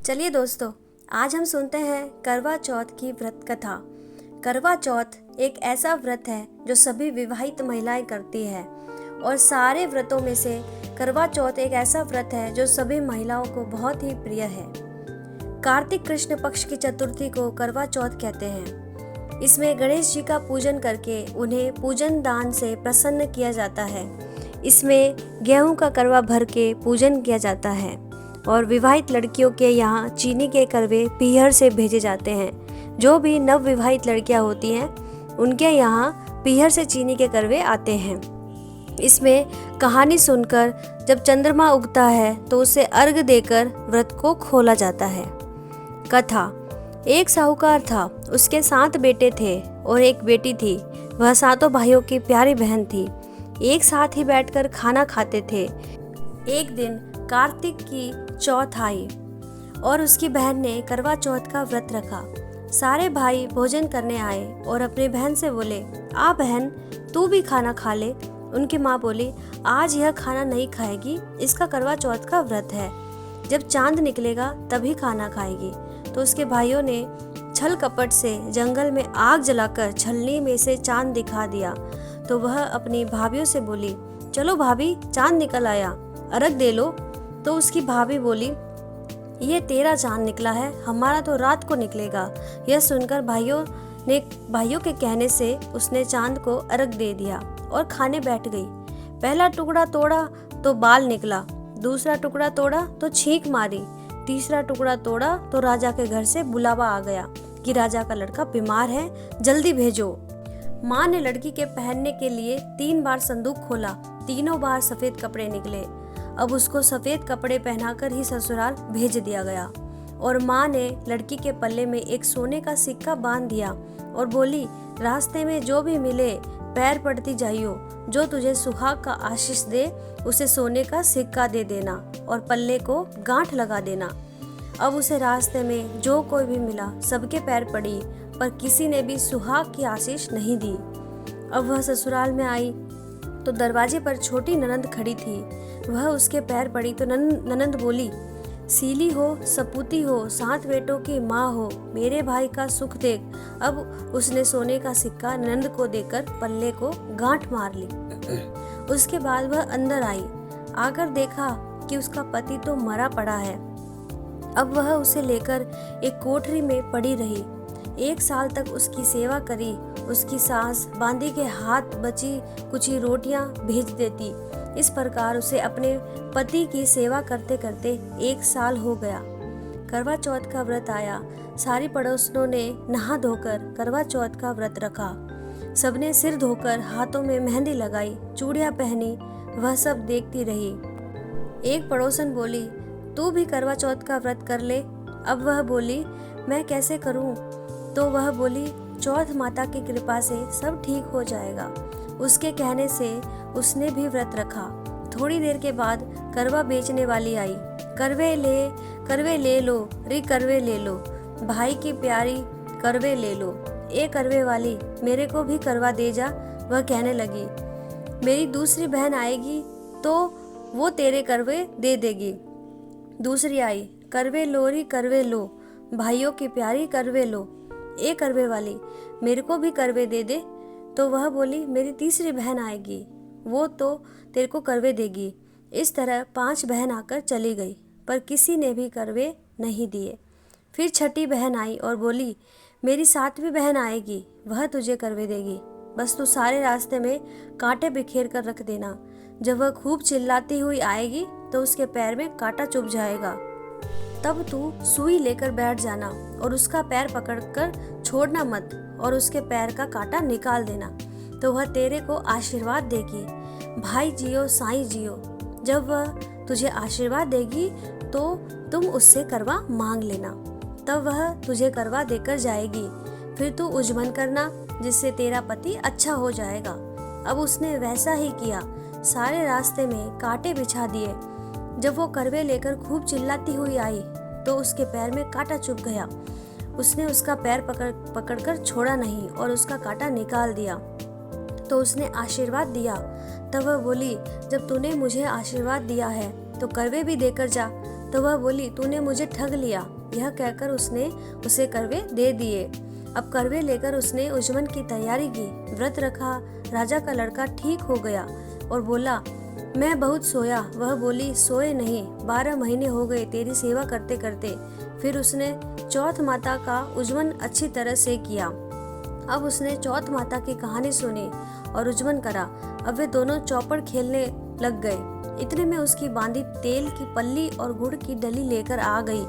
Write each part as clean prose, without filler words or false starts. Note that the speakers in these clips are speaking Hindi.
चलिए दोस्तों, आज हम सुनते हैं करवा चौथ की व्रत कथा। करवा चौथ एक ऐसा व्रत है जो सभी विवाहित महिलाएं करती है और सारे व्रतों में से करवा चौथ एक ऐसा व्रत है जो सभी महिलाओं को बहुत ही प्रिय है। कार्तिक कृष्ण पक्ष की चतुर्थी को करवा चौथ कहते हैं। इसमें गणेश जी का पूजन करके उन्हें पूजन दान से प्रसन्न किया जाता है। इसमें गेहूं का करवा भर के पूजन किया जाता है और विवाहित लड़कियों के यहाँ चीनी के करवे पीहर से भेजे जाते हैं। जो भी नव विवाहित लड़कियाँ होती हैं उनके यहाँ पीहर से चीनी के करवे आते हैं। इसमें कहानी सुनकर जब चंद्रमा उगता है तो उसे अर्घ देकर व्रत को खोला जाता है। कथा। एक साहूकार था, उसके 7 बेटे थे और एक बेटी थी। वह 7 भाइयों की प्यारी बहन थी। एक साथ ही बैठकर खाना खाते थे। एक दिन कार्तिक की चौथ आई और उसकी बहन ने करवा चौथ का व्रत रखा। सारे भाई भोजन करने आए और अपनी बहन से बोले, आ बहन, तू भी खाना खा ले। उनकी माँ बोली, आज यह खाना नहीं खाएगी, इसका करवा चौथ का व्रत है, जब चांद निकलेगा तभी खाना खाएगी। तो उसके भाइयों ने छल कपट से जंगल में आग जलाकर छलनी में से चांद दिखा दिया। तो वह अपनी भाभीयों से बोली, चलो भाभी, चांद निकल आया, अर्घ दे लो। तो उसकी भाभी बोली, ये तेरा चांद निकला है, हमारा तो रात को निकलेगा। यह सुनकर भाइयों के कहने से उसने चांद को अर्घ दे दिया और खाने बैठ गई। पहला टुकड़ा तोड़ा तो बाल निकला, दूसरा टुकड़ा तोड़ा तो छींक मारी, तीसरा टुकड़ा तोड़ा तो राजा के घर से बुलावा आ गया कि राजा का लड़का बीमार है, जल्दी भेजो। माँ ने लड़की के पहनने के लिए 3 बार संदूक खोला, तीनों बार सफेद कपड़े निकले। अब उसको सफेद कपड़े पहनाकर ही ससुराल भेज दिया गया और माँ ने लड़की के पल्ले में एक सोने का सिक्का बांध दिया और बोली, रास्ते में जो भी मिले पैर पड़ती जाइयो, जो तुझे सुहाग का आशीष दे उसे सोने का सिक्का दे देना और पल्ले को गांठ लगा देना। अब उसे रास्ते में जो कोई भी मिला सबके पैर पड़ी, पर किसी ने भी सुहाग की आशीष नहीं दी। अब वह ससुराल में आई तो दरवाजे पर छोटी ननंद खड़ी थी। वह उसके पैर पड़ी तो ननंद बोली, सीली हो, सपूती हो, 7 बेटों की माँ हो, मेरे भाई का सुख देख। अब उसने सोने का सिक्का ननंद को देकर पल्ले को गांठ मार ली। उसके बाद वह अंदर आई। आकर देखा कि उसका पति तो मरा पड़ा है। अब वह उसे लेकर एक कोठरी में पड़ी रही। 1 साल तक उसकी सेवा करी। उसकी सास बांदी के हाथ बची कुछ ही रोटियां भेज देती। इस प्रकार उसे अपने पति की सेवा करते करते 1 साल हो गया। करवा चौथ का व्रत आया। सारी पड़ोसनों ने नहा धोकर करवा चौथ का व्रत रखा। सबने सिर धोकर हाथों में मेहंदी लगाई, चूड़ियां पहनी। वह सब देखती रही। एक पड़ोसन बोली, तू भी करवा चौथ का व्रत कर ले। अब वह बोली, मैं कैसे करूं? तो वह बोली, चौथ माता की कृपा से सब ठीक हो जाएगा। उसके कहने से उसने भी व्रत रखा। थोड़ी देर के बाद करवा बेचने वाली आई। करवे ले लो रे, करवे ले लो, भाई की प्यारी करवे ले लो। ए करवे वाली, मेरे को भी करवा दे जा। वह कहने लगी, मेरी दूसरी बहन आएगी तो वो तेरे करवे दे देगी। दूसरी आई, करवे लो री, करवे लो, भाइयों की प्यारी करवे लो। ए करवे वाली, मेरे को भी करवे दे दे। तो वह बोली, मेरी तीसरी बहन आएगी, वो तो तेरे को करवे देगी। इस तरह 5 बहन आकर चली गई, पर किसी ने भी करवे नहीं दिए। फिर छठी बहन आई और बोली, मेरी 7वीं बहन आएगी, वह तुझे करवे देगी। बस तू सारे रास्ते में कांटे बिखेर कर रख देना। जब वह खूब चिल्लाती हुई आएगी तो उसके पैर में कांटा चुभ जाएगा। तब तू सुई लेकर बैठ जाना और उसका पैर पकड़कर छोड़ना मत और उसके पैर का कांटा निकाल देना, तो वह तेरे को आशीर्वाद देगी। भाई जियो, साईं जियो। जब वह तुझे आशीर्वाद देगी तो तुम उससे करवा मांग लेना, तब वह तुझे करवा देकर जाएगी। फिर तू उजमन करना, जिससे तेरा पति अच्छा हो जाएगा। अब उसने वैसा ही किया। सारे रास्ते में कांटे बिछा दिए। जब वो करवे लेकर खूब चिल्लाती हुई आई तो उसके पैर में कांटा चुभ गया। उसने उसका पैर पकड़कर छोड़ा नहीं और उसका कांटा निकाल दिया। तो उसने आशीर्वाद दिया। तब वह बोली, जब तूने मुझे आशीर्वाद दिया है तो करवे भी देकर जा। तो वह बोली, तूने मुझे ठग लिया, यह कहकर उसने उसे करवे दे दिए। अब करवे लेकर उसने उजमन की तैयारी की, व्रत रखा। राजा का लड़का ठीक हो गया और बोला, मैं बहुत सोया। वह बोली, सोए नहीं, 12 महीने हो गए तेरी सेवा करते करते। फिर उसने चौथ माता का उजमन अच्छी तरह से किया। अब उसने चौथ माता की कहानी सुनी और उजमन करा। अब वे दोनों चौपड़ खेलने लग गए। इतने में उसकी बांदी तेल की पल्ली और गुड़ की डली लेकर आ गई।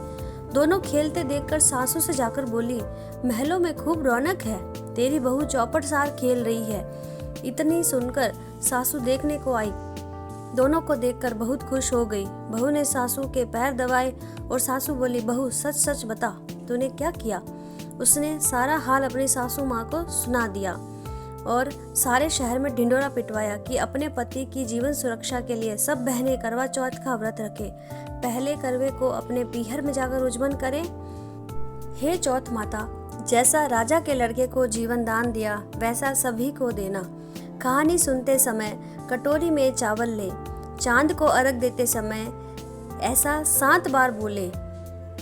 दोनों खेलते देखकर सासू से जाकर बोली, महलों में खूब रौनक है, तेरी बहू चौपड़ सार खेल रही है। इतनी सुनकर सासू देखने को आई। दोनों को देखकर बहुत खुश हो गई। बहू ने सासू के पैर दबाए और सासू बोली, बहू सच सच बता, तूने क्या किया? उसने सारा हाल अपनी सासू माँ को सुना दिया और सारे शहर में ढिंडोरा पिटवाया कि अपने पति की जीवन सुरक्षा के लिए सब बहनें करवा चौथ का व्रत रखें। पहले करवे को अपने पीहर में जाकर उजमन करें। हे चौथ माता, जैसा राजा के लड़के को जीवन दान दिया वैसा सभी को देना। कहानी सुनते समय कटोरी में चावल ले, चांद को अर्घ देते समय ऐसा 7 बार बोले,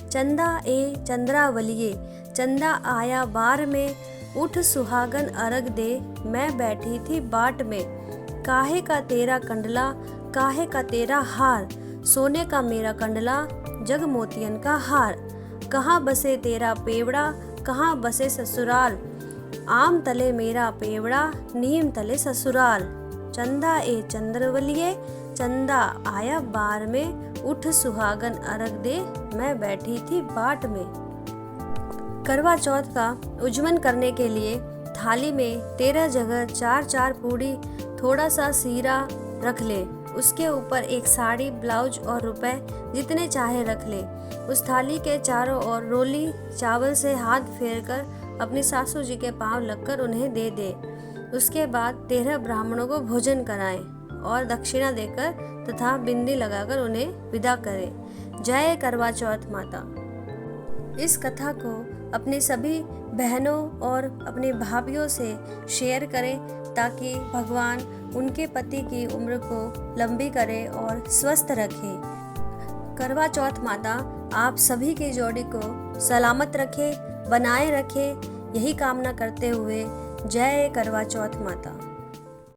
चंदा ए चंद्रावलिये, चंदा आया बार में, उठ सुहागन अर्घ दे, मैं बैठी थी बाट में। काहे का तेरा कंडला, काहे का तेरा हार, सोने का मेरा कंडला, जग मोतियन का हार। कहाँ बसे तेरा पेवड़ा, कहाँ बसे ससुराल, आम तले मेरा पेवड़ा, नीम तले ससुराल। चंदा ए चंद्रवलिये, चंदा आया बार में, उठ सुहागन अर्घ दे, मैं बैठी थी बाट में। करवा चौथ का उजमन करने के लिए थाली में 13 जगह 4-4 पूड़ी, थोड़ा सा सीरा रख ले। उसके ऊपर एक साड़ी, ब्लाउज और रुपए जितने चाहे रख ले। उस थाली के चारों ओर रोली चावल से हाथ फेरकर अपनी सासू जी के पांव लगकर उन्हें दे दे। उसके बाद 13 ब्राह्मणों को भोजन कराएं और दक्षिणा देकर तथा बिंदी लगाकर उन्हें विदा करें। जय करवा चौथ माता। इस कथा को अपने सभी बहनों और अपनी भाभियों से शेयर करें ताकि भगवान उनके पति की उम्र को लंबी करे और स्वस्थ रखे। करवा चौथ माता आप सभी की जोड़ी को सलामत रखे, बनाए रखे, यही कामना करते हुए जय करवा चौथ माता।